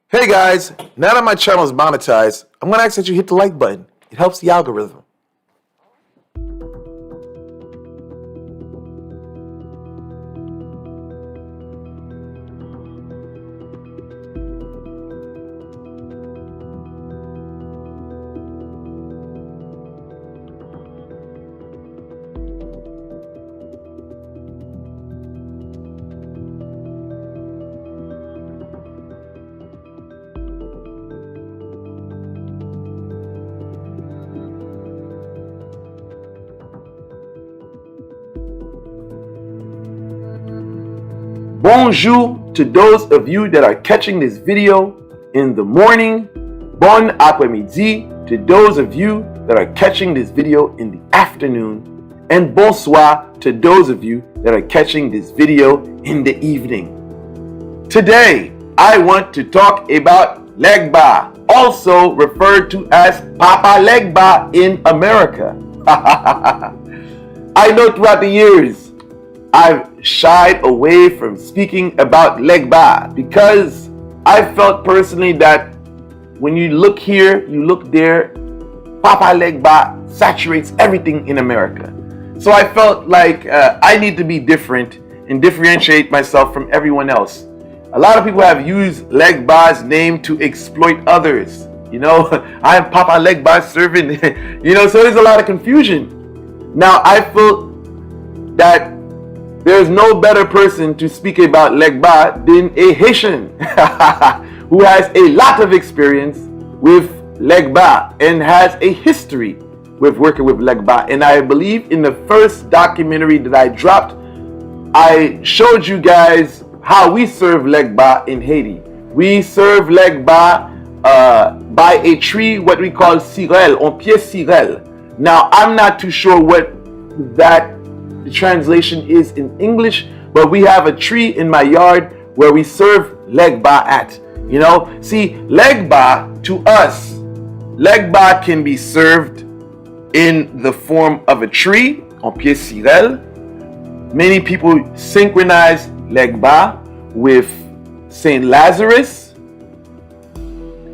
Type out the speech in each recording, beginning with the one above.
Hey guys, now that my channel is monetized, I'm going to ask that you hit the like button. It helps the algorithm. Bonjour to those of you that are catching this video in the morning. Bon après-midi to those of you that are catching this video in the afternoon. And bonsoir to those of you that are catching this video in the evening. Today, I want to talk about Legba, also referred to as Papa Legba in America. I know throughout the years, I've shied away from speaking about Legba because I felt personally that when you look here, you look there, Papa Legba saturates everything in America. So I felt like I need to be different and differentiate myself from everyone else. A lot of people have used Legba's name to exploit others. You know, I am Papa Legba's servant. You know, so there's a lot of confusion. Now I feel that there's no better person to speak about Legba than a Haitian who has a lot of experience with Legba and has a history with working with Legba. And I believe in the first documentary that I dropped, I showed you guys how we serve Legba in Haiti. We serve Legba by a tree, what we call sirel, on pied sirel. Now, I'm not too sure what that the translation is in English, but we have a tree in my yard where we serve Legba at. You know, see, Legba to us, Legba can be served in the form of a tree, en pied sirel. Many people synchronize Legba with Saint Lazarus,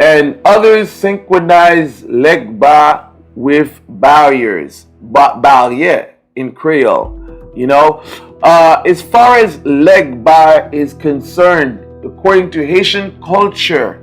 and others synchronize Legba with barriers, barrière in Creole. You know, as far as Legba is concerned, according to Haitian culture,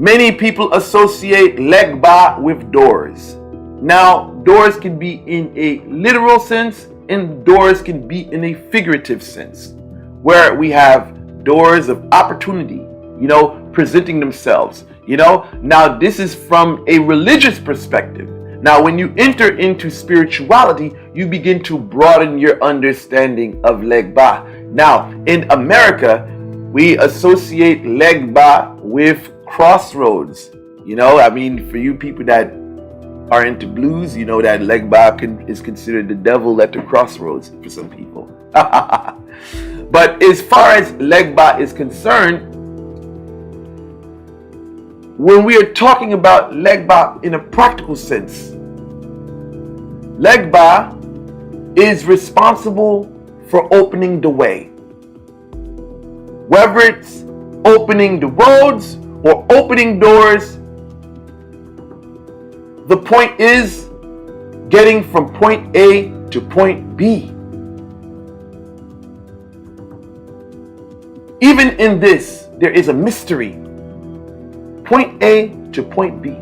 many people associate Legba with doors. Now, doors can be in a literal sense and doors can be in a figurative sense, where we have doors of opportunity, you know, presenting themselves, you know. Now, this is from a religious perspective. Now, when you enter into spirituality, you begin to broaden your understanding of Legba. Now, in America, we associate Legba with crossroads. You know, I mean, for you people that are into blues, you know that Legba is considered the devil at the crossroads for some people. But as far as Legba is concerned, when we are talking about Legba in a practical sense, Legba is responsible for opening the way. Whether it's opening the roads or opening doors, the point is getting from point A to point B. Even in this, there is a mystery. Point A to point B.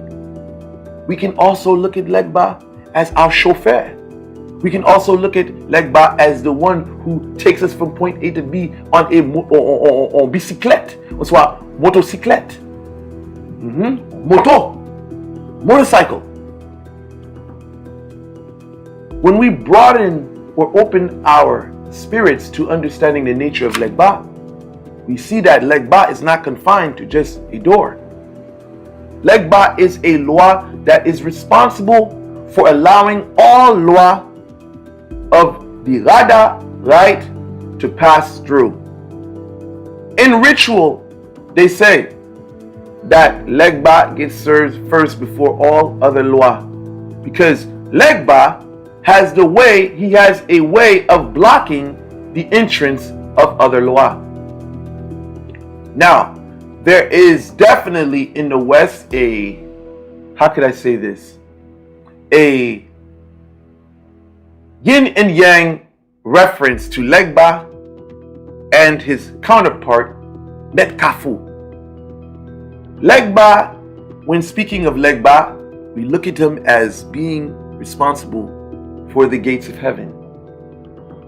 We can also look at Legba as our chauffeur. We can also look at Legba as the one who takes us from point A to B on a bicyclette, ou soit motocyclette. Motorcycle. When we broaden or open our spirits to understanding the nature of Legba, we see that Legba is not confined to just a door. Legba is a law that is responsible for allowing all law of the Rada right to pass through. In ritual, they say that Legba gets served first before all other law, because Legba has a way of blocking the entrance of other law. Now, there is definitely in the West a, how could I say this? A yin and yang reference to Legba and his counterpart, Metkafu. Legba, when speaking of Legba, we look at him as being responsible for the gates of heaven.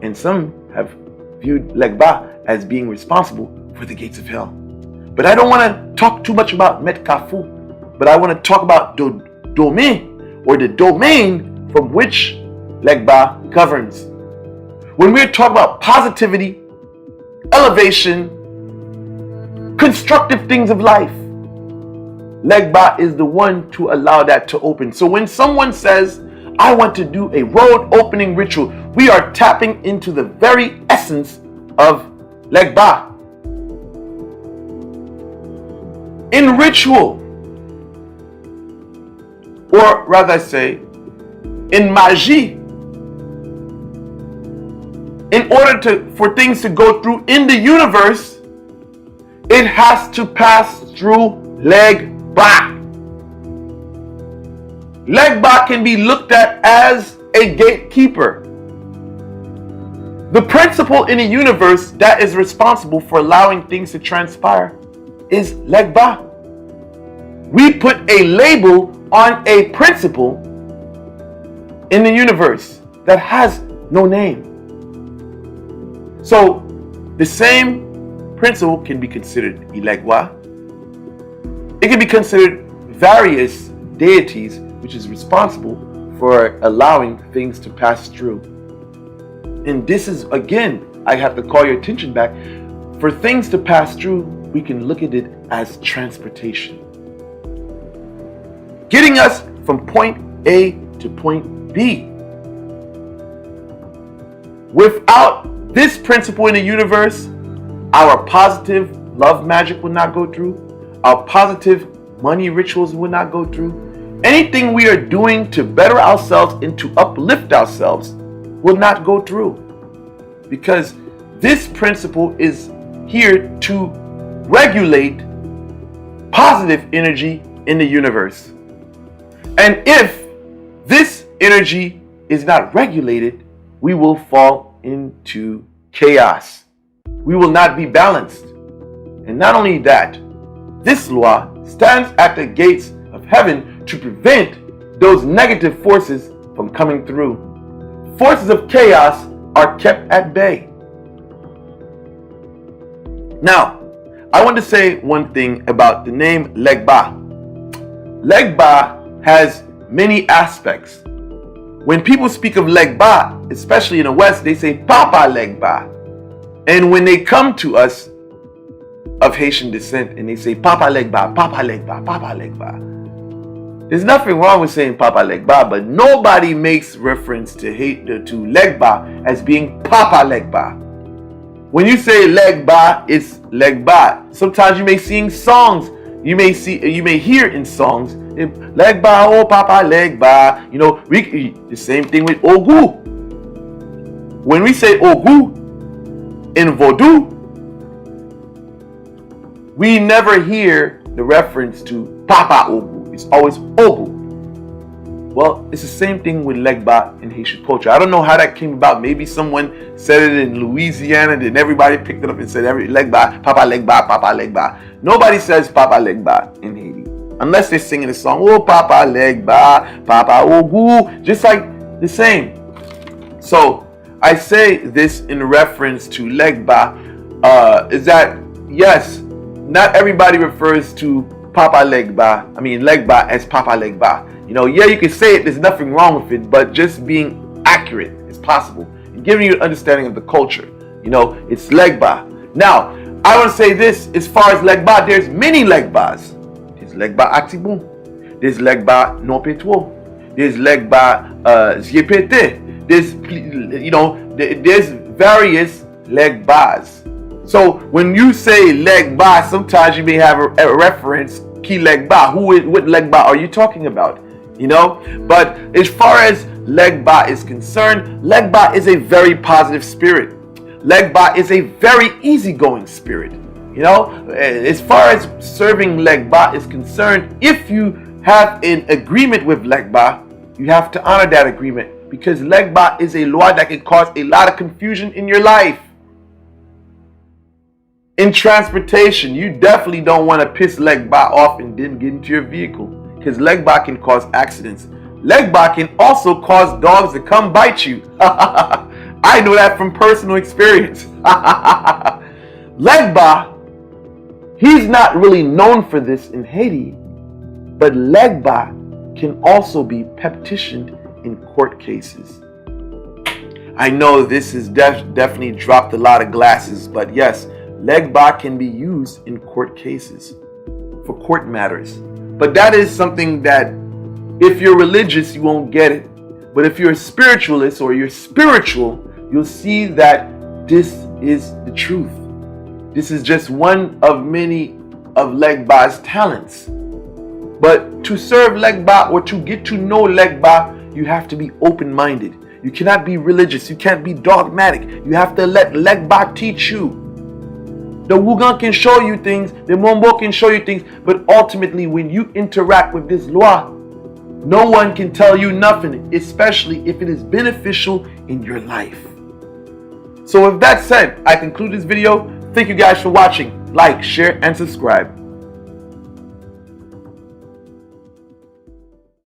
And some have viewed Legba as being responsible for the gates of hell. But I don't want to talk too much about Metkafu, but I want to talk about the domain, or the domain from which Legba governs. When we're talking about positivity, elevation, constructive things of life, Legba is the one to allow that to open. So when someone says, I want to do a road opening ritual, we are tapping into the very essence of Legba. In ritual, or rather I say, in magie, in order for things to go through in the universe, it has to pass through Legba. Legba can be looked at as a gatekeeper. The principle in the universe that is responsible for allowing things to transpire is Legba. We put a label on a principle in the universe that has no name. So the same principle can be considered Ilegwa. It can be considered various deities which is responsible for allowing things to pass through. And this is, again, I have to call your attention back. For things to pass through, we can look at it as transportation. Getting us from point A to point B. Without this principle in the universe, our positive love magic will not go through. Our positive money rituals will not go through. Anything we are doing to better ourselves and to uplift ourselves will not go through. Because this principle is here to regulate positive energy in the universe. And if this energy is not regulated, we will fall into chaos. We will not be balanced. And not only that, this law stands at the gates of heaven to prevent those negative forces from coming through. Forces of chaos are kept at bay. Now, I want to say one thing about the name Legba. Legba has many aspects. When people speak of Legba, especially in the West, they say Papa Legba. And when they come to us of Haitian descent and they say Papa Legba, Papa Legba, Papa Legba, there's nothing wrong with saying Papa Legba, but nobody makes reference to Legba as being Papa Legba. When you say Legba, it's Legba. Sometimes you may sing songs. You may hear in songs, Legba, oh Papa Legba. You know, the same thing with Ogu. When we say Ogu in Vodou, we never hear the reference to Papa Ogu. It's always Ogu. Well, it's the same thing with Legba in Haitian culture. I don't know how that came about. Maybe someone said it in Louisiana, then everybody picked it up and said Legba, Papa Legba, Papa Legba. Nobody says Papa Legba in Haiti. Unless they're singing a song, oh Papa Legba, Papa Ogu, just like the same. So I say this in reference to Legba, is that yes, not everybody refers to Legba as Papa Legba. You know, yeah, you can say it, there's nothing wrong with it, but just being accurate is possible. And giving you an understanding of the culture. You know, it's Legba. Now, I want to say this, as far as Legba, there's many Legbas. There's Legba Atibon. There's Legba Nopetwo. There's Legba Ziepete. There's various Legbas. So when you say Legba, sometimes you may have a reference, Ki Legba. What Legba are you talking about? You know? But as far as Legba is concerned, Legba is a very positive spirit. Legba is a very easygoing spirit. You know, as far as serving Legba is concerned, if you have an agreement with Legba, you have to honor that agreement, because Legba is a law that can cause a lot of confusion in your life. In transportation, you definitely don't want to piss Legba off and then get into your vehicle, because Legba can cause accidents. Legba can also cause dogs to come bite you. I know that from personal experience. Legba, he's not really known for this in Haiti, but Legba can also be petitioned in court cases. I know this has definitely dropped a lot of glasses, but yes, Legba can be used in court cases for court matters. But that is something that if you're religious, you won't get it. But if you're a spiritualist or you're spiritual, you'll see that this is the truth. This is just one of many of Legba's talents. But to serve Legba or to get to know Legba, you have to be open-minded. You cannot be religious. You can't be dogmatic. You have to let Legba teach you. The Wugan can show you things, the Mombo can show you things, but ultimately when you interact with this law, no one can tell you nothing, especially if it is beneficial in your life. So with that said, I conclude this video. Thank you guys for watching. Like, share, and subscribe.